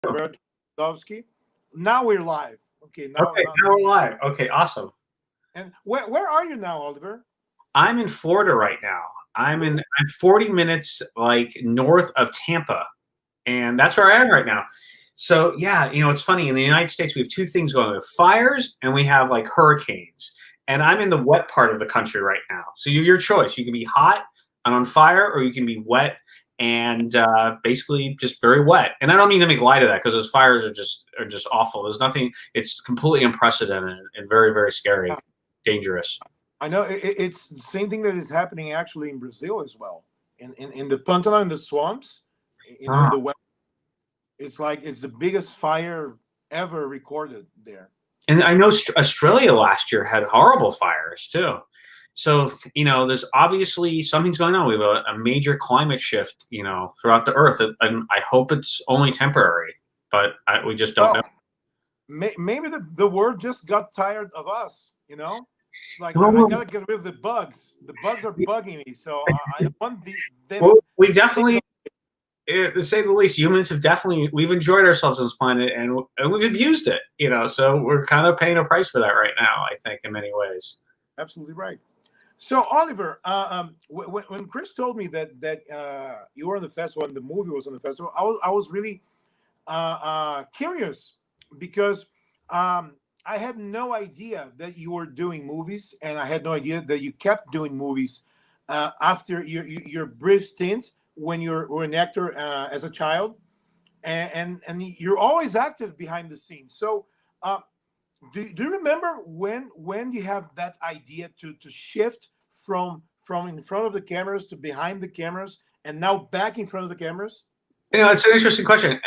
Roberto Sadovski. Now we're live. Okay, Okay, now we're live. Okay, awesome. and where are you now, Oliver? I'm in Florida right now. I'm 40 minutes like north of Tampa, and that's where I am right now. So yeah, it's funny. In the United States, we have two things going on: we have fires and we have like hurricanes. And I'm in the wet part of the country right now. So you have your choice. You can be hot and on fire, or you can be wet and basically just very wet. And I don't mean to make light of that because those fires are just awful. There's nothing. It's completely unprecedented and very very scary, dangerous. I know it's the same thing that is happening actually in Brazil as well. In the Pantanal, in the swamps, in Ah. the west, it's like it's the biggest fire ever recorded there. And I know Australia last year had horrible fires too. So, there's obviously something's going on. We have a major climate shift, throughout the earth. And I hope it's only temporary, but we just don't know. Well, maybe the world just got tired of us. Like I Well, gotta get rid of the bugs. The bugs are bugging me, so I want them. well, we definitely, to say the least, humans have we've enjoyed ourselves on this planet and we've abused it, so we're kind of paying a price for that right now, I think, in many ways. Absolutely right. So, Oliver, when Chris told me that you were on the festival and the movie was on the festival, I was really curious because I had no idea that you were doing movies, and I had no idea that you kept doing movies after your brief stint when you were an actor as a child, and you're always active behind the scenes. So. Do you remember when you have that idea to shift from in front of the cameras to behind the cameras and now back in front of the cameras? It's an interesting question.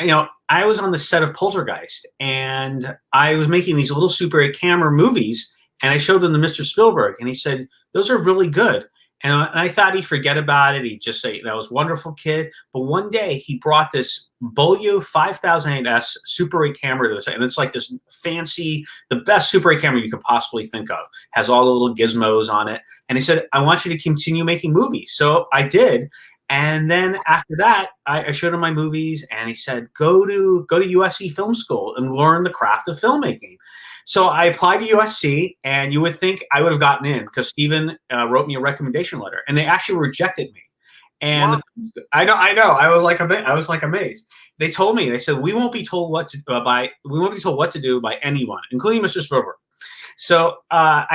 I was on the set of Poltergeist, and I was making these little Super 8 camera movies, and I showed them to Mr. Spielberg, and he said, "Those are really good." And I thought he'd forget about it. He'd just say, "That was a wonderful, kid." But one day he brought this Bolio 5008S Super 8 camera to the set. And it's like this fancy, the best Super 8 camera you could possibly think of. Has all the little gizmos on it. And he said, "I want you to continue making movies." So I did. And then after that, I showed him my movies, and he said, go to USC Film School and learn the craft of filmmaking. So I applied to USC, and you would think I would have gotten in because Steven wrote me a recommendation letter, and they actually rejected me. And Wow. I know, I was like amazed. They told me, they said, we won't be told what to do by anyone, including Mr. Spielberg. So I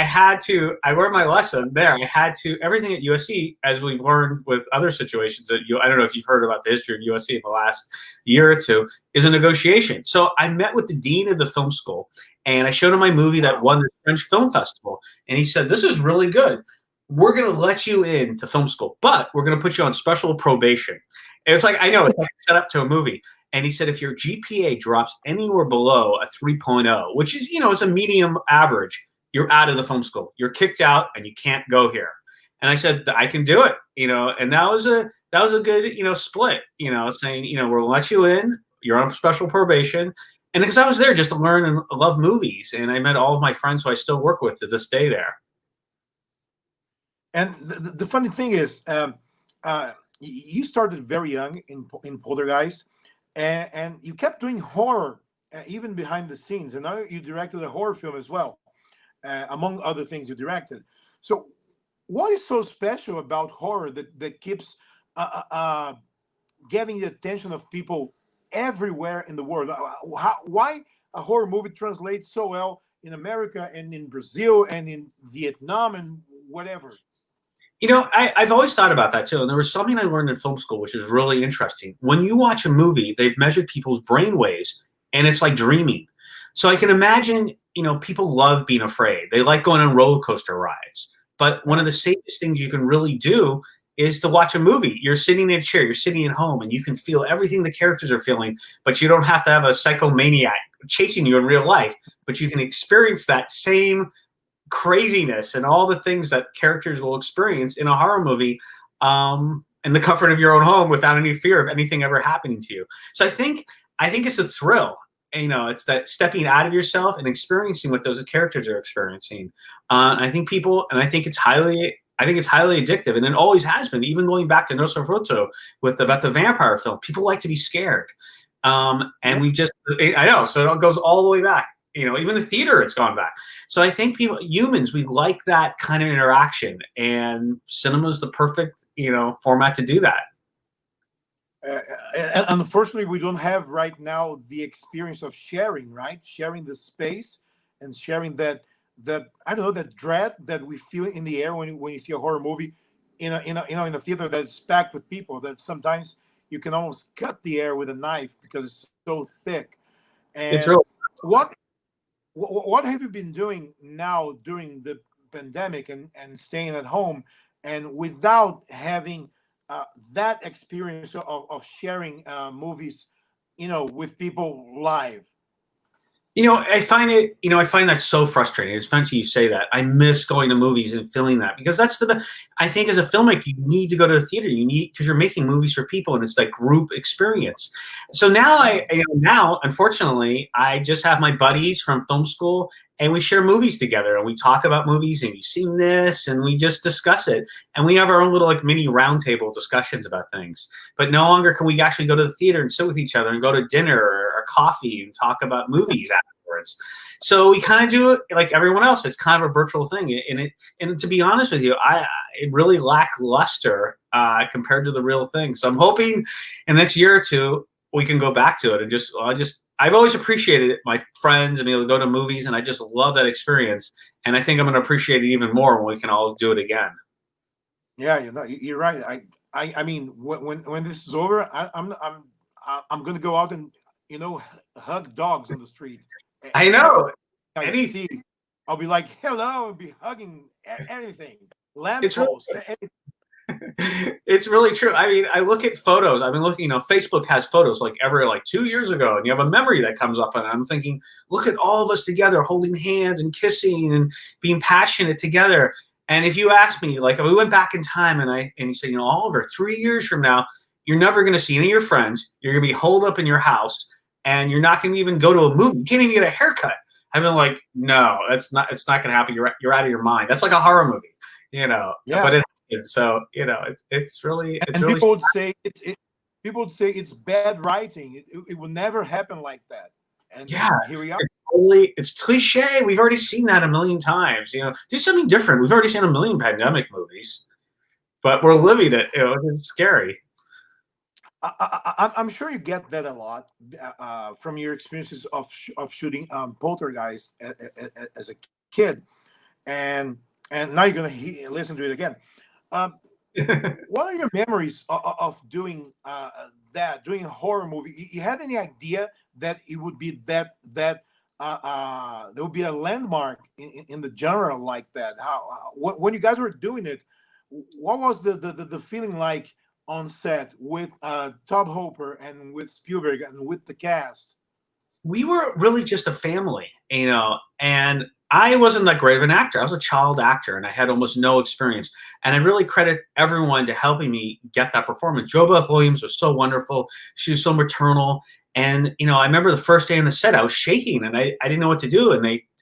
learned my lesson there. I had to, everything at USC, as we've learned with other situations that I don't know if you've heard about the history of USC in the last year or two, is a negotiation. So I met with the dean of the film school, and I showed him my movie that won the French Film Festival. And he said, "This is really good. We're going to let you in to film school, but we're going to put you on special probation." And it's like, I know, it's like set up to a movie. And he said, if your GPA drops anywhere below a 3.0, which is, it's a medium average, you're out of the film school. You're kicked out and you can't go here. And I said, I can do it, and that was a good, split, saying, we'll let you in, you're on special probation. And because I was there just to learn and love movies, and I met all of my friends who I still work with to this day there. And the funny thing is, you started very young in Poltergeist, and you kept doing horror even behind the scenes. And now you directed a horror film as well, among other things you directed. So, what is so special about horror that keeps getting the attention of people everywhere in the world? Why a horror movie translates so well in America and in Brazil and in Vietnam and whatever? I've always thought about that too. And there was something I learned in film school, which is really interesting. When you watch a movie, they've measured people's brain waves, and it's like dreaming. So I can imagine, people love being afraid. They like going on roller coaster rides. But one of the safest things you can really do is to watch a movie. You're sitting in a chair, you're sitting at home, and you can feel everything the characters are feeling, but you don't have to have a psychomaniac chasing you in real life, but you can experience that same craziness and all the things that characters will experience in a horror movie in the comfort of your own home without any fear of anything ever happening to you. So I think it's a thrill. It's that stepping out of yourself and experiencing what those characters are experiencing. I think it's highly addictive, and it always has been. Even going back to Nosferatu about the vampire film, people like to be scared. And we just, I know, so it goes all the way back. Even the theater, it's gone back. So I think humans, we like that kind of interaction, and cinema is the perfect, format to do that. And unfortunately, we don't have right now the experience of sharing, right? Sharing the space and sharing that I don't know, that dread that we feel in the air when you see a horror movie in a theater that's packed with people. That sometimes you can almost cut the air with a knife because it's so thick. It's And real. what have you been doing now during the pandemic and staying at home and without having that experience of sharing movies, with people live? I find that so frustrating. It's funny you say that. I miss going to movies and feeling that, because I think as a filmmaker, you need to go to the theater. Because you're making movies for people, and it's like group experience. So now now, unfortunately, I just have my buddies from film school, and we share movies together, and we talk about movies, and you've seen this, and we just discuss it. And we have our own little like mini roundtable discussions about things. But no longer can we actually go to the theater and sit with each other and go to dinner or coffee and talk about movies afterwards. So we kind of do it like everyone else. It's kind of a virtual thing, and to be honest with you, it really lackluster compared to the real thing. So I'm hoping in the next year or two we can go back to it, and I've always appreciated my friends and go to movies, and I just love that experience. And I think I'm going to appreciate it even more when we can all do it again. Yeah, you're right. I mean, when this is over, I'm going to go out and hug dogs on the street. I know. I'll be like, hello, and be hugging anything. It's really, Lampposts. it's really true. I mean, I look at photos. I've been looking, Facebook has photos like every 2 years ago, and you have a memory that comes up, and I'm thinking, look at all of us together holding hands and kissing and being passionate together. And if you ask me, like, if we went back in time and you say, Oliver, 3 years from now, you're never going to see any of your friends. You're going to be holed up in your house, and you're not going to even go to a movie. You can't even get a haircut. I've been like, no, it's not going to happen. You're out of your mind. That's like a horror movie, Yeah. But so it's really. And really people would say it's bad writing. It will never happen like that. And here we are. It's cliche. We've already seen that a million times. Do something different. We've already seen a million pandemic movies, but we're living it. It's scary. I'm sure you get that a lot from your experiences of shooting Poltergeist as a kid, and now you're gonna listen to it again. What are your memories of doing doing a horror movie? You had any idea that it would be that there would be a landmark in the genre like that? When you guys were doing it, what was the feeling like on set with Tob Hooper and with Spielberg and with the cast? We were really just a family, and I wasn't that great of an actor. I was a child actor, and I had almost no experience. And I really credit everyone to helping me get that performance. Jo Beth Williams was so wonderful. She was so maternal. And, I remember the first day on the set, I was shaking, and I didn't know what to do.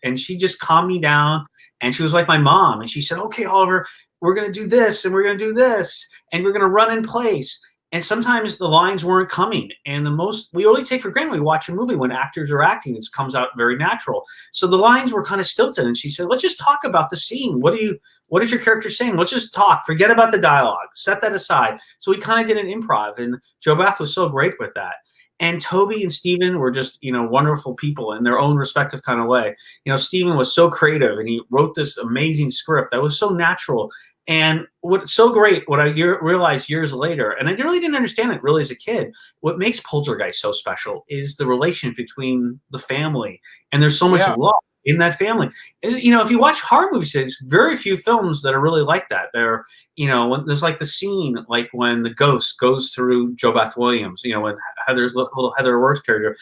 And she just calmed me down, and she was like my mom. And she said, okay, Oliver, we're going to do this, and we're going to do this, and we're going to run in place. And sometimes the lines weren't coming. And we really take for granted when we watch a movie, when actors are acting, it comes out very natural. So the lines were kind of stilted. And she said, let's just talk about the scene. What is your character saying? Let's just talk. Forget about the dialogue. Set that aside. So we kind of did an improv. And Jo Beth was so great with that. And Toby and Steven were just, wonderful people in their own respective kind of way. Steven was so creative, and he wrote this amazing script that was so natural. And what's so great, what I realized years later, and I really didn't understand it really as a kid, what makes Poltergeist so special is the relation between the family. And there's so much love in that family. If you watch horror movies, there's very few films that are really like that. When there's like the scene, like when the ghost goes through Jo Beth Williams, when little Heather O'Rourke's character,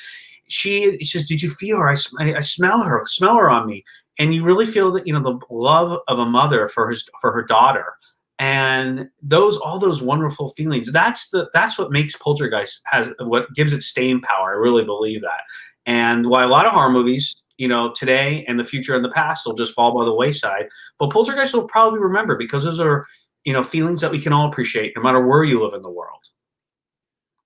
she says, did you feel her? I smell her on me. And you really feel that, the love of a mother for her daughter, and all those wonderful feelings. That's what makes Poltergeist what gives it staying power. I really believe that. And why a lot of horror movies, today and the future and the past will just fall by the wayside. But Poltergeist will probably remember, because those are, feelings that we can all appreciate no matter where you live in the world.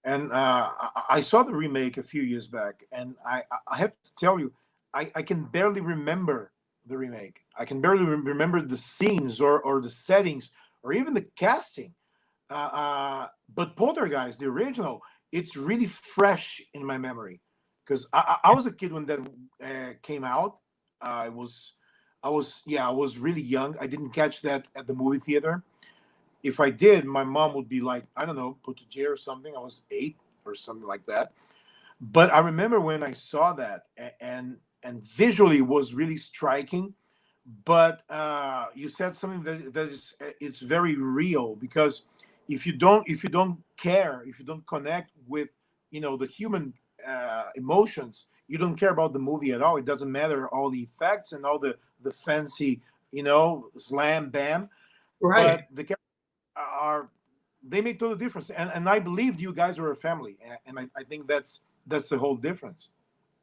and I saw the remake a few years back, and I have to tell you, I can barely remember the remake. I can barely remember the scenes or the settings or even the casting. But Poltergeist, the original, it's really fresh in my memory because I was a kid when that came out. I was, I was really young. I didn't catch that at the movie theater. If I did, my mom would be like, I don't know, put to jail or something. I was 8 or something like that. But I remember when I saw that, and visually was really striking. But you said something that is it's very real because if you don't care, if you don't connect with the human emotions, you don't care about the movie at all. It doesn't matter all the effects and all the fancy slam bam, Right. but the characters are they make total difference. And I believed you guys were a family, and I think that's the whole difference.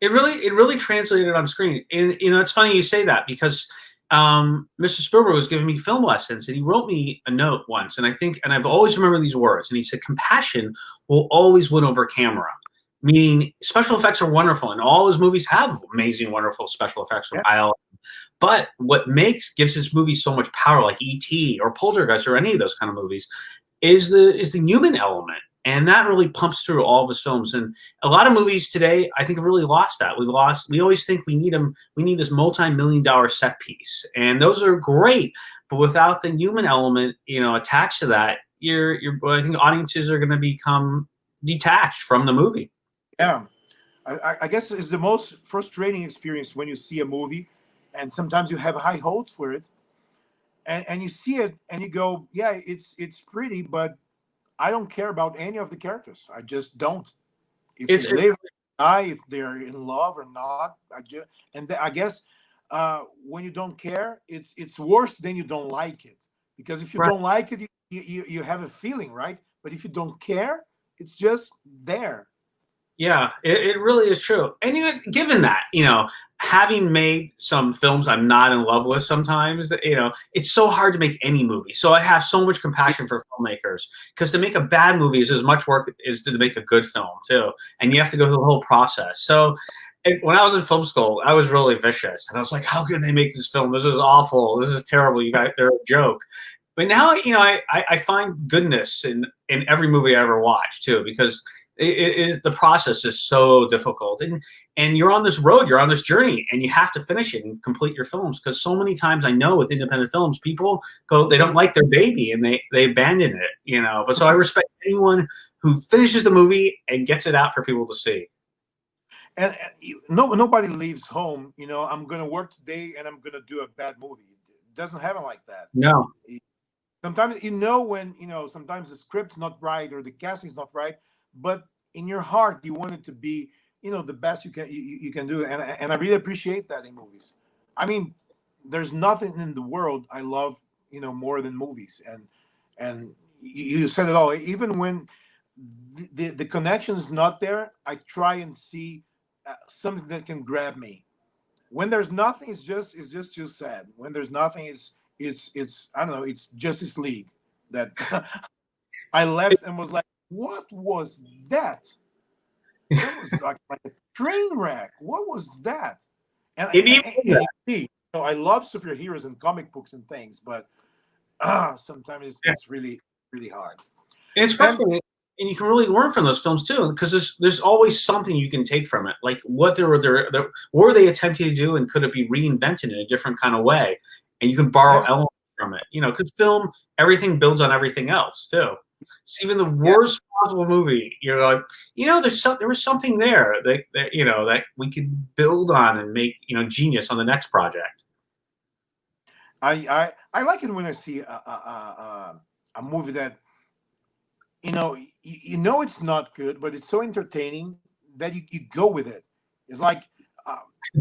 It really translated on screen. And it's funny you say that because Mr. Spielberg was giving me film lessons, and he wrote me a note once, and I've always remembered these words. And he said, "Compassion will always win over camera." Meaning, special effects are wonderful, and all his movies have amazing, wonderful special effects from Yeah. IL. But what gives his movies so much power, like E.T. or Poltergeist or any of those kind of movies, is the human element, and that really pumps through all of his films. And a lot of movies today, I think, have really lost that. We always think we need them. We need this multi-million-dollar set piece, and those are great, but without the human element, attached to that, I think audiences are going to become detached from the movie. Yeah, I guess it's the most frustrating experience when you see a movie, and sometimes you have high hopes for it, and you see it, and you go, yeah, it's pretty, but I don't care about any of the characters. I just don't. If It's they live, die, if they're in love or not, I guess when you don't care, it's worse than you don't like it. Because if you right. don't like it, you have a feeling, right? But if you don't care, it's just there. Yeah, it really is true. And given that, having made some films I'm not in love with sometimes, it's so hard to make any movie. So I have so much compassion for filmmakers because to make a bad movie is as much work as to make a good film too. And you have to go through the whole process. So when I was in film school, I was really vicious. And I was like, how could they make this film? This is awful. This is terrible. You guys, they're a joke. But now, I find goodness in every movie I ever watch too, because the process is so difficult, and you're on this road, you're on this journey, and you have to finish it and complete your films. Because so many times I know with independent films, people they don't like their baby and they abandon it. But so I respect anyone who finishes the movie and gets it out for people to see. And nobody leaves home. I'm gonna work today, and I'm gonna do a bad movie. It doesn't happen like that. No. Sometimes when sometimes the script's not right or the casting's not right, but in your heart you want it to be the best you can do, and I really appreciate that in movies. I mean, there's nothing in the world I love more than movies, and you said it all. Even when the connection is not there, I try and see something that can grab me. When there's nothing, it's just too sad. When there's nothing, it's I don't know, it's Justice League that I left and was like, what was that? That was like a train wreck. What was that? And I love superheroes and comic books and things, but sometimes it's really really hard. It's frustrating, and you can really learn from those films too, because there's always something you can take from it, like what were they attempting to do, and could it be reinvented in a different kind of way, and you can borrow elements from it, because film, everything builds on everything else too. So even the worst possible movie, you're like, there was something there that we could build on and make genius on the next project. I like it when I see a movie that it's not good, but it's so entertaining that you go with it. It's like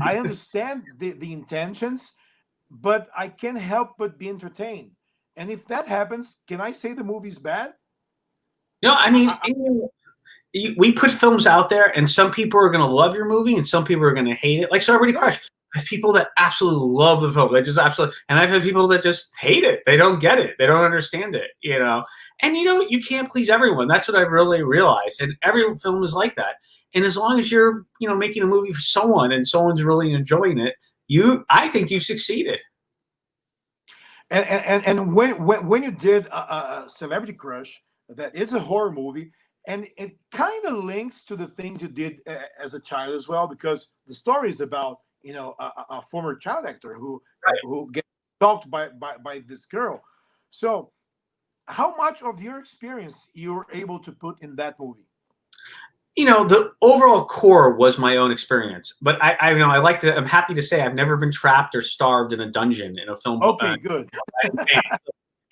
I understand the intentions, but I can't help but be entertained. And if that happens, can I say the movie's bad? No, I mean, we put films out there, and some people are going to love your movie, and some people are going to hate it. Like Celebrity Crush. I have people that absolutely love the film. They just absolutely, and I've had people that just hate it. They don't get it. They don't understand it. And you can't please everyone. That's what I really realized. And every film is like that. And as long as you're, making a movie for someone and someone's really enjoying it, I think you've succeeded. And when you did a Celebrity Crush, that is a horror movie, and it kind of links to the things you did as a child as well, because the story is about a former child actor who Right. who gets stalked by this girl. So, how much of your experience you were able to put in that movie? The overall core was my own experience, but I'm happy to say I've never been trapped or starved in a dungeon in a film. Okay, good.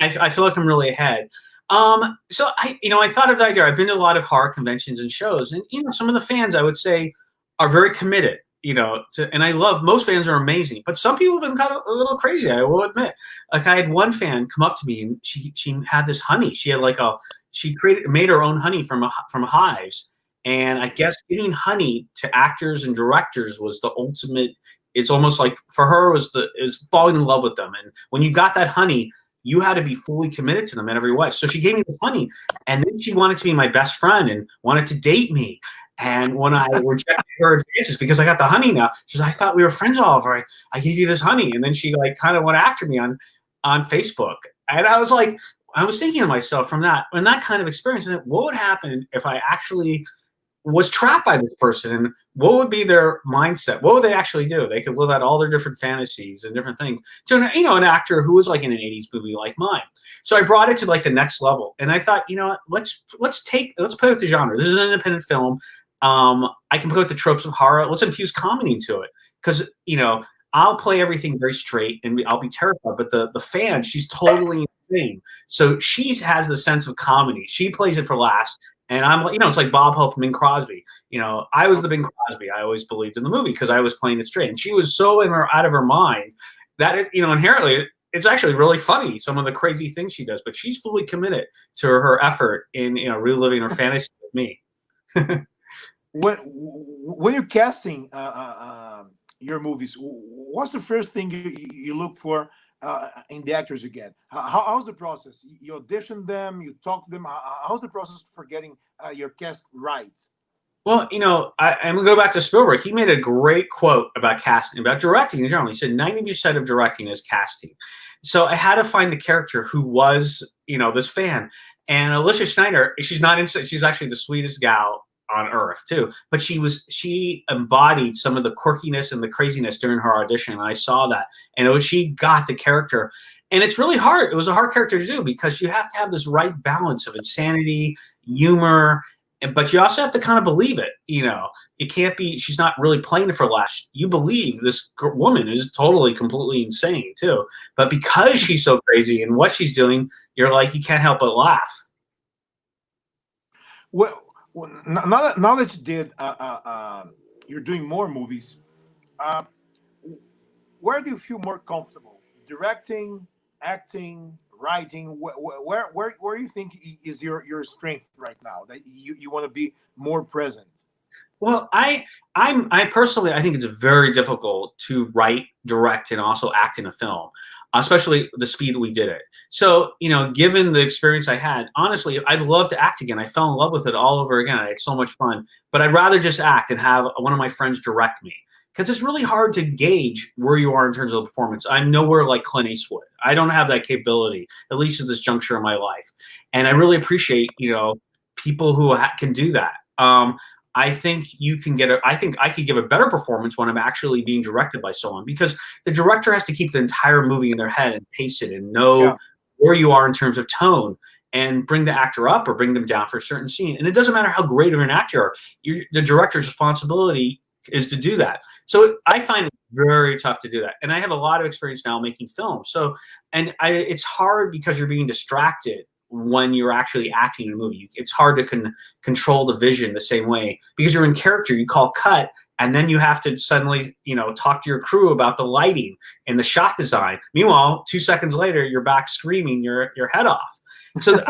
I feel like I'm really ahead. So I thought of the idea. I've been to a lot of horror conventions and shows, and some of the fans I would say are very committed. And I love, most fans are amazing, but some people have been kind of a little crazy, I will admit. Like, I had one fan come up to me and she had this honey. She had made her own honey from hives. And I guess giving honey to actors and directors was the ultimate. It's almost like for her is falling in love with them. And when you got that honey, you had to be fully committed to them in every way. So she gave me the honey, and then she wanted to be my best friend and wanted to date me. And when I rejected her advances because I got the honey now, she said, "I thought we were friends, Oliver. I gave you this honey." And then she kind of went after me on Facebook. And I was thinking to myself from that kind of experience, what would happen if I actually was trapped by this person, and what would be their mindset? What would they actually do? They could live out all their different fantasies and different things to an actor who was like in an 80s movie like mine. So I brought it to the next level, and I thought, let's play with the genre. This is an independent film. I can put the tropes of horror. Let's infuse comedy into it, because I'll play everything very straight and I'll be terrified, but the fan, she's totally insane. So she has the sense of comedy. She plays it for laughs. And I'm it's like Bob Hope and Bing Crosby. I was the Bing Crosby. I always believed in the movie because I was playing it straight. And she was so out of her mind that, inherently, it's actually really funny, some of the crazy things she does. But she's fully committed to her effort in, reliving her fantasy with me. When you're casting your movies, what's the first thing you look for in the actors you get? How's the process? You audition them, you talk to them. How's the process for getting your cast right? Well, I'm going to go back to Spielberg. He made a great quote about casting, about directing in general. He said 90% of directing is casting. So I had to find the character who was, this fan. And Alicia Schneider, she's actually the sweetest gal on earth too, but she embodied some of the quirkiness and the craziness during her audition, and I saw that, and she got the character. And it's really hard. It was a hard character to do because you have to have this right balance of insanity, humor, but you also have to kind of believe it. It can't be, she's not really playing it for laughs. You believe this woman is totally, completely insane too, but because she's so crazy and what she's doing, you're like, you can't help but laugh. Well, now that you did, you're doing more movies. Where do you feel more comfortable? Directing, acting, writing? Where you think is your strength right now? That you want to be more present? Well, I personally, I think it's very difficult to write, direct, and also act in a film, especially the speed we did it. So, given the experience I had, honestly, I'd love to act again. I fell in love with it all over again. I had so much fun, but I'd rather just act and have one of my friends direct me, because it's really hard to gauge where you are in terms of the performance. I'm nowhere like Clint Eastwood. I don't have that capability, at least at this juncture in my life. And I really appreciate, people who can do that. I think I think I could give a better performance when I'm actually being directed by someone, because the director has to keep the entire movie in their head and pace it and know where you are in terms of tone and bring the actor up or bring them down for a certain scene. And it doesn't matter how great of an actor you are, the director's responsibility is to do that. So I find it very tough to do that. And I have a lot of experience now making films. So, it's hard because you're being distracted when you're actually acting in a movie. It's hard to control the vision the same way, because you're in character. You call cut, and then you have to suddenly, talk to your crew about the lighting and the shot design. Meanwhile, 2 seconds later, you're back screaming your head off. So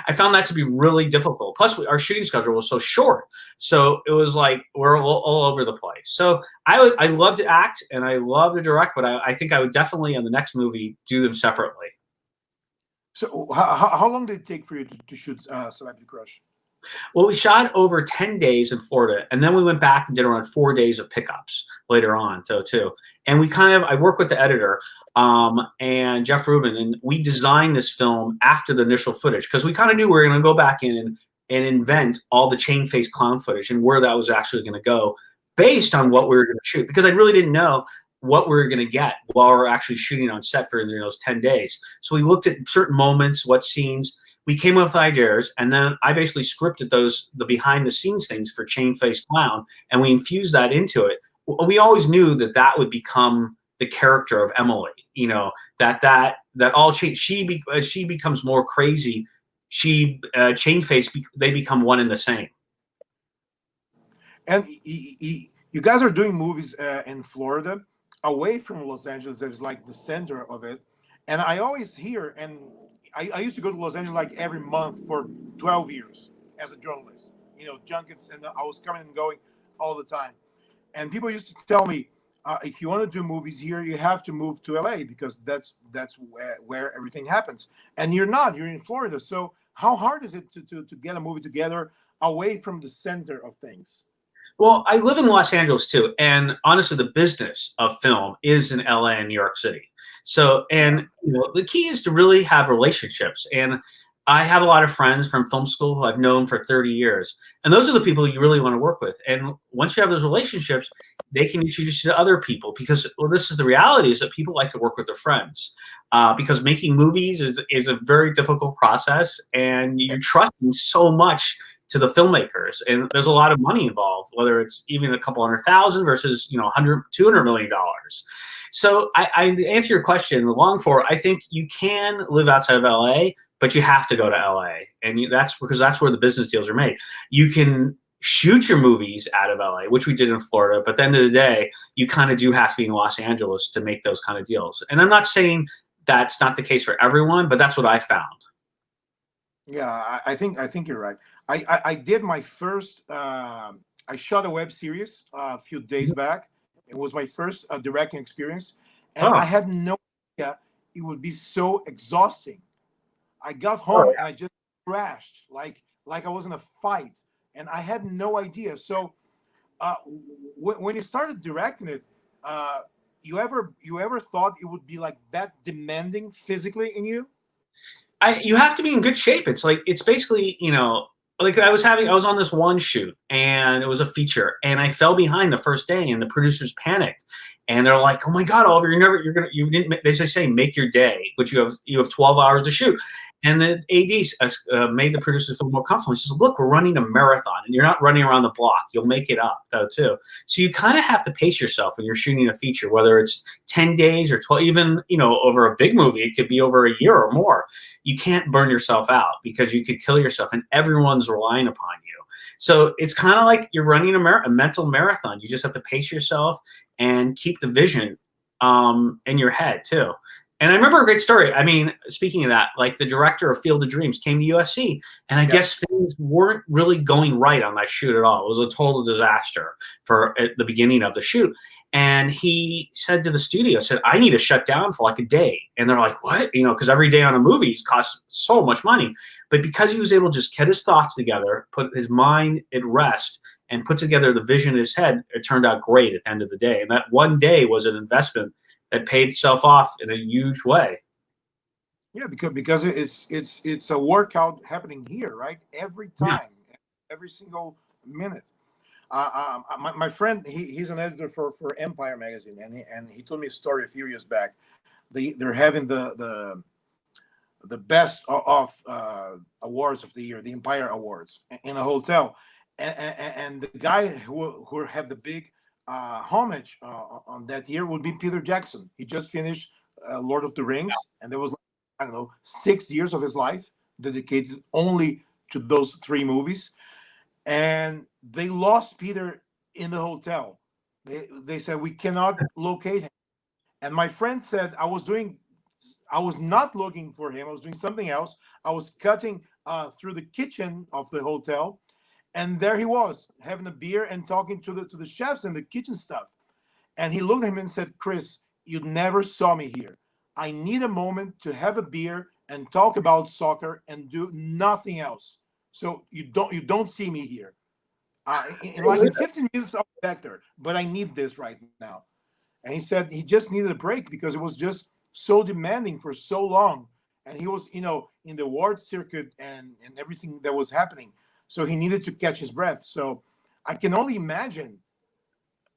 I found that to be really difficult. Plus, our shooting schedule was so short, so it was like we're all over the place. So I love to act and I love to direct, but I think I would definitely in the next movie do them separately. So how long did it take for you to shoot Celebrity Crush? Well, we shot over 10 days in Florida, and then we went back and did around 4 days of pickups later on, too. And I work with the editor, and Jeff Rubin, and we designed this film after the initial footage because we kind of knew we were going to go back in and invent all the chain face clown footage and where that was actually going to go based on what we were going to shoot. Because I really didn't know what we were going to get while we were actually shooting on set for those 10 days. So we looked at certain moments, what scenes, we came up with ideas, and then I basically scripted the behind the scenes things for Chain Face Clown, and we infused that into it. We always knew that would become the character of Emily. That all change. She becomes more crazy. Chain Face. They become one and the same. And you guys are doing movies in Florida, away from Los Angeles. That is like the center of it. And I always hear, and I used to go to Los Angeles like every month for 12 years as a journalist, junkets, and I was coming and going all the time. And people used to tell me, if you want to do movies here, you have to move to LA because that's where everything happens. And you're in Florida. So how hard is it to get a movie together away from the center of things? Well, I live in Los Angeles too, and honestly, the business of film is in LA and New York City. So, and the key is to really have relationships. And I have a lot of friends from film school who I've known for 30 years, and those are the people you really want to work with. And once you have those relationships, they can introduce you to other people because, well, this is the reality: is that people like to work with their friends because making movies is a very difficult process, and you're trusting so much to the filmmakers, and there's a lot of money involved, whether it's even a couple $100,000 versus $200 million. So I answer your question, the long for I think you can live outside of LA, but you have to go to LA, and that's because that's where the business deals are made. You can shoot your movies out of LA, which we did in Florida, but at the end of the day, you kind of do have to be in Los Angeles to make those kind of deals. And I'm not saying that's not the case for everyone, but that's what I found. Yeah, I think you're right. I did my first. I shot a web series a few days back. It was my first directing experience, and I had no idea it would be so exhausting. I got home and I just crashed like I was in a fight, and I had no idea. So when you started directing it, you ever thought it would be like that demanding physically in you? You have to be in good shape. It's basically, like I was on this one shoot and it was a feature and I fell behind the first day and the producers panicked and they're like, "Oh my God, Oliver, you didn't, they say make your day, which you have 12 hours to shoot." And the AD made the producers feel more comfortable. He says, "Look, we're running a marathon and you're not running around the block. You'll make it up though too." So you kind of have to pace yourself when you're shooting a feature, whether it's 10 days or 12, even, over a big movie, it could be over a year or more. You can't burn yourself out because you could kill yourself and everyone's relying upon you. So it's kind of like you're running a mental marathon. You just have to pace yourself and keep the vision in your head too. And I remember a great story. I mean, speaking of that, like the director of Field of Dreams came to USC, and I guess things weren't really going right on that shoot at all. It was a total disaster at the beginning of the shoot. And he said to the studio, "I need to shut down for like a day." And they're like, "What?" Because every day on a movie costs so much money. But because he was able to just get his thoughts together, put his mind at rest, and put together the vision in his head, it turned out great at the end of the day. And that one day was an investment that paid itself off in a huge way. Yeah, because it's a workout happening here, right? Every time, every single minute. My friend, he's an editor for Empire magazine, and he told me a story a few years back. They're having the best of awards of the year, the Empire Awards, in a hotel, and the guy who had the big homage on that year would be Peter Jackson. He just finished Lord of the Rings, and there was, I don't know, 6 years of his life dedicated only to those three movies. And they lost Peter in the hotel. They said, "We cannot locate him." And my friend said, I was doing I was not looking for him. I was doing something else. I was cutting through the kitchen of the hotel, and there he was having a beer and talking to the chefs and the kitchen stuff. And he looked at him and said, "Chris, you never saw me here. I need a moment to have a beer and talk about soccer and do nothing else. So you don't see me here. In 15 minutes I'll be back there, but I need this right now." And he said he just needed a break because it was just so demanding for so long, and he was in the award circuit and everything that was happening. So he needed to catch his breath. So I can only imagine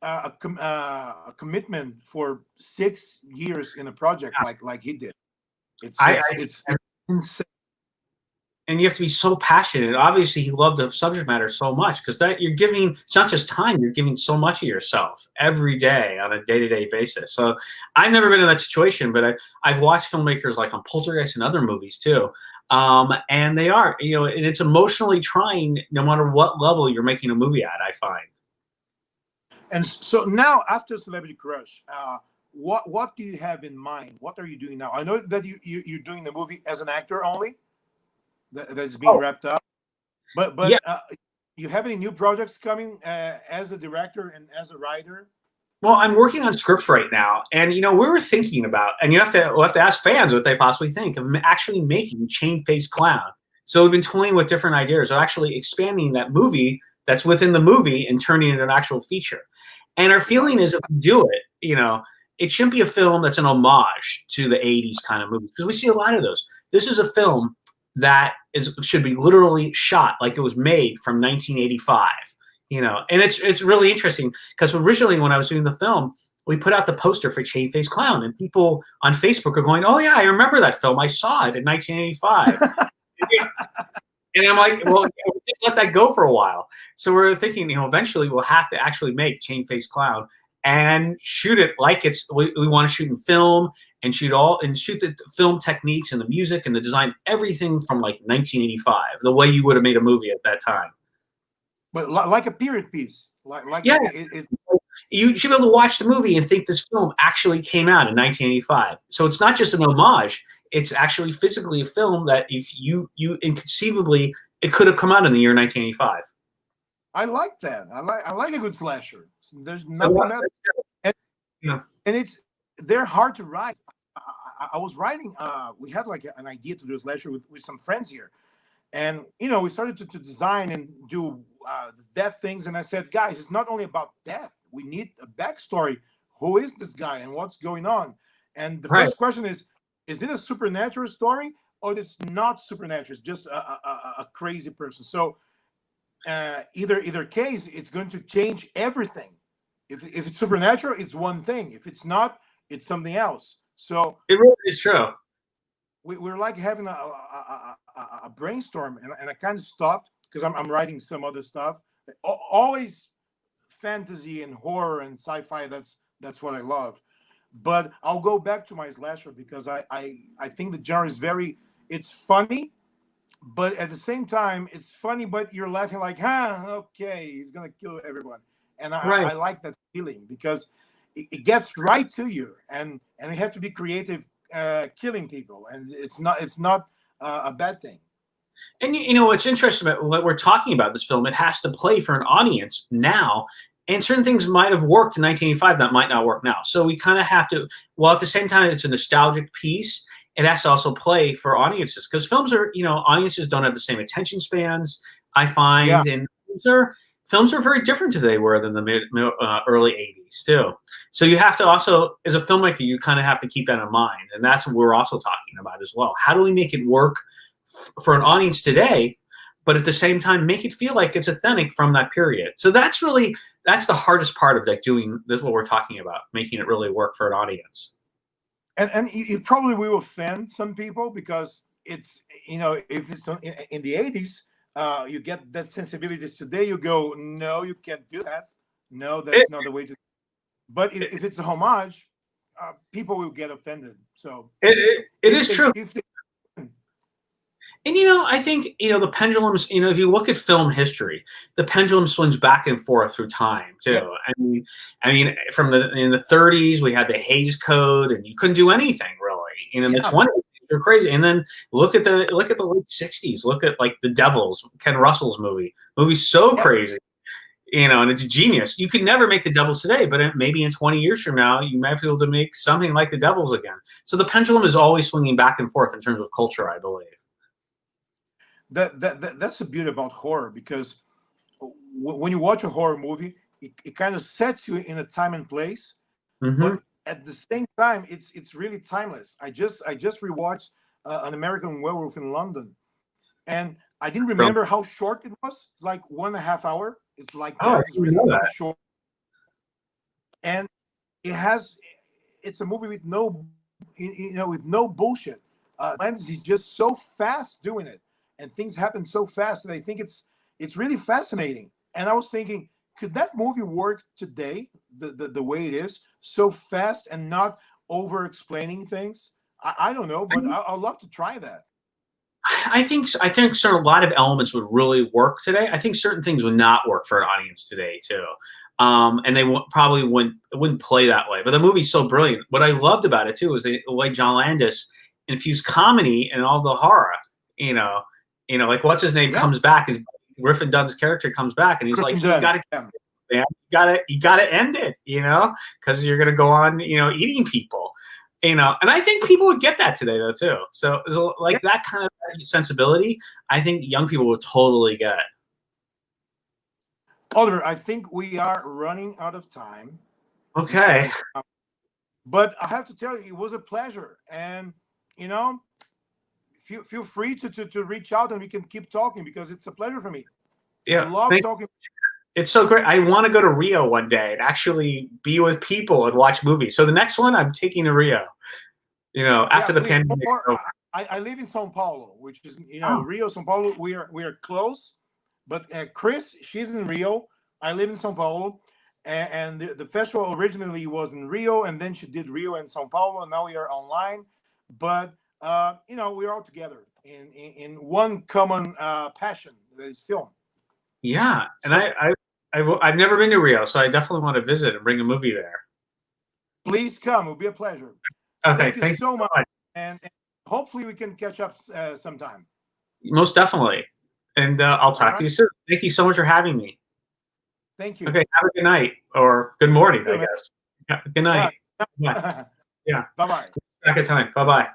a commitment for 6 years in a project like he did. It's insane. And you have to be so passionate. Obviously, he loved the subject matter so much because that you're giving, it's not just time, you're giving so much of yourself every day on a day-to-day basis. So I've never been in that situation, but I've watched filmmakers like on Poltergeist and other movies too. And they are, and it's emotionally trying no matter what level you're making a movie at, I find. And so now, after Celebrity Crush, what do you have in mind? What are you doing now? I know that you're doing the movie as an actor only. That's being wrapped up, but yeah. You have any new projects coming as a director and as a writer? Well, I'm working on scripts right now, and we were thinking about, and we'll have to ask fans what they possibly think of actually making Chain Face Clown. So we've been toying with different ideas of actually expanding that movie that's within the movie and turning it into an actual feature. And our feeling is, if we do it, it shouldn't be a film that's an homage to the '80s kind of movies, because we see a lot of those. This is a film that should be literally shot like it was made from 1985, and it's really interesting because originally when I was doing the film, we put out the poster for Chain Face Clown, and people on Facebook are going, "Oh yeah, I remember that film. I saw it in 1985." And I'm like, well, just let that go for a while. So we're thinking, eventually we'll have to actually make Chain Face Clown and shoot it like we want to shoot in film, and shoot the film techniques and the music and the design, everything from like 1985, the way you would have made a movie at that time. But like a period piece, yeah, you should be able to watch the movie and think this film actually came out in 1985. So it's not just an homage; it's actually physically a film that if you inconceivably, it could have come out in the year 1985. I like that. I like a good slasher. There's nothing better. And they're hard to write. I was writing. We had like an idea to do a slasher with some friends here, and we started to design and do death things. And I said, guys, it's not only about death. We need a backstory. Who is this guy and what's going on? And the first question is it a supernatural story or it's not supernatural? It's just a crazy person. So either case, it's going to change everything. If it's supernatural, it's one thing. If it's not, it's something else. So it really is true. We're like having a brainstorm, and I kind of stopped because I'm writing some other stuff. Always fantasy and horror and sci-fi. That's what I love. But I'll go back to my slasher because I think the genre is it's funny, but at the same time it's funny, but you're laughing like, okay, he's gonna kill everyone. And I like that feeling because it gets right to you, and you have to be creative killing people, and it's not a bad thing. And what's interesting about what we're talking about this film, it has to play for an audience now, and certain things might have worked in 1985 that might not work now. So we kind of have to, while at the same time it's a nostalgic piece, it has to also play for audiences, because films are, audiences don't have the same attention spans, I find, and films are very different today were than the early 80s too. So you have to also, as a filmmaker, you kind of have to keep that in mind. And that's what we're also talking about as well. How do we make it work for an audience today, but at the same time, make it feel like it's authentic from that period? So that's the hardest part of like doing this, what we're talking about, making it really work for an audience. And you probably will offend some people because it's, if it's in the 80s, you get that sensibilities today. You go, no, you can't do that. No, that's not the way to. But if it's a homage, people will get offended. So it is true. And I think the pendulums. If you look at film history, the pendulum swings back and forth through time too. Yeah. I mean, in the 30s we had the Hays Code, and you couldn't do anything really. You know, in the Yeah. 20s were crazy. And then look at the late 60s. Look at like The Devils, Ken Russell's movie. Movie's so Yes. crazy. You know, and it's genius. You could never make The Devils today, but maybe in 20 years from now, you might be able to make something like The Devils again. So the pendulum is always swinging back and forth in terms of culture, I believe. That's the beauty about horror, because when you watch a horror movie, it kind of sets you in a time and place, Mm-hmm. but at the same time, it's really timeless. I just rewatched An American Werewolf in London, and I didn't remember how short it was. It's like 1.5 hours. It's like Oh, I that. It's didn't really, know really that. short, and it's a movie with no, with no bullshit. Landis is just so fast doing it, and things happen so fast that I think it's really fascinating. And I was thinking, could that movie work today, the way it is, so fast and not over explaining things? I don't know, but I'd love to try that. I think certain a lot of elements would really work today. I think certain things would not work for an audience today too, and they probably wouldn't play that way. But the movie's so brilliant. What I loved about it too is the way John Landis infused comedy and all the horror. You know, like what's his name Yeah. comes back, and Griffin Dunn's character comes back, and he's like, Griffin "You got Dunn, to, yeah. man, you got to end it, because you're gonna go on, eating people." And I think people would get that today though too. So like that kind of sensibility, I think young people would totally get. Oliver, I think we are running out of time. Okay. But I have to tell you, it was a pleasure. And, feel free to reach out and we can keep talking, because it's a pleasure for me. Yeah. I love talking. It's so great. I want to go to Rio one day and actually be with people and watch movies. So the next one, I'm taking to Rio, after the pandemic. I live in Sao Paulo, which is, Oh. Rio, Sao Paulo. We are close. But Chris, she's in Rio. I live in Sao Paulo. And the festival originally was in Rio, and then she did Rio and Sao Paulo, and now we are online. But we're all together in one common passion, that is film. Yeah, and I've never been to Rio, so I definitely want to visit and bring a movie there. Please come; it'll be a pleasure. Okay, Thank you so much, and hopefully we can catch up sometime. Most definitely, and I'll talk to you soon. Thank you so much for having me. Thank you. Okay, have a good night or good morning, I guess. Yeah, good night. Yeah. Yeah. Bye bye. Back at time. Bye bye.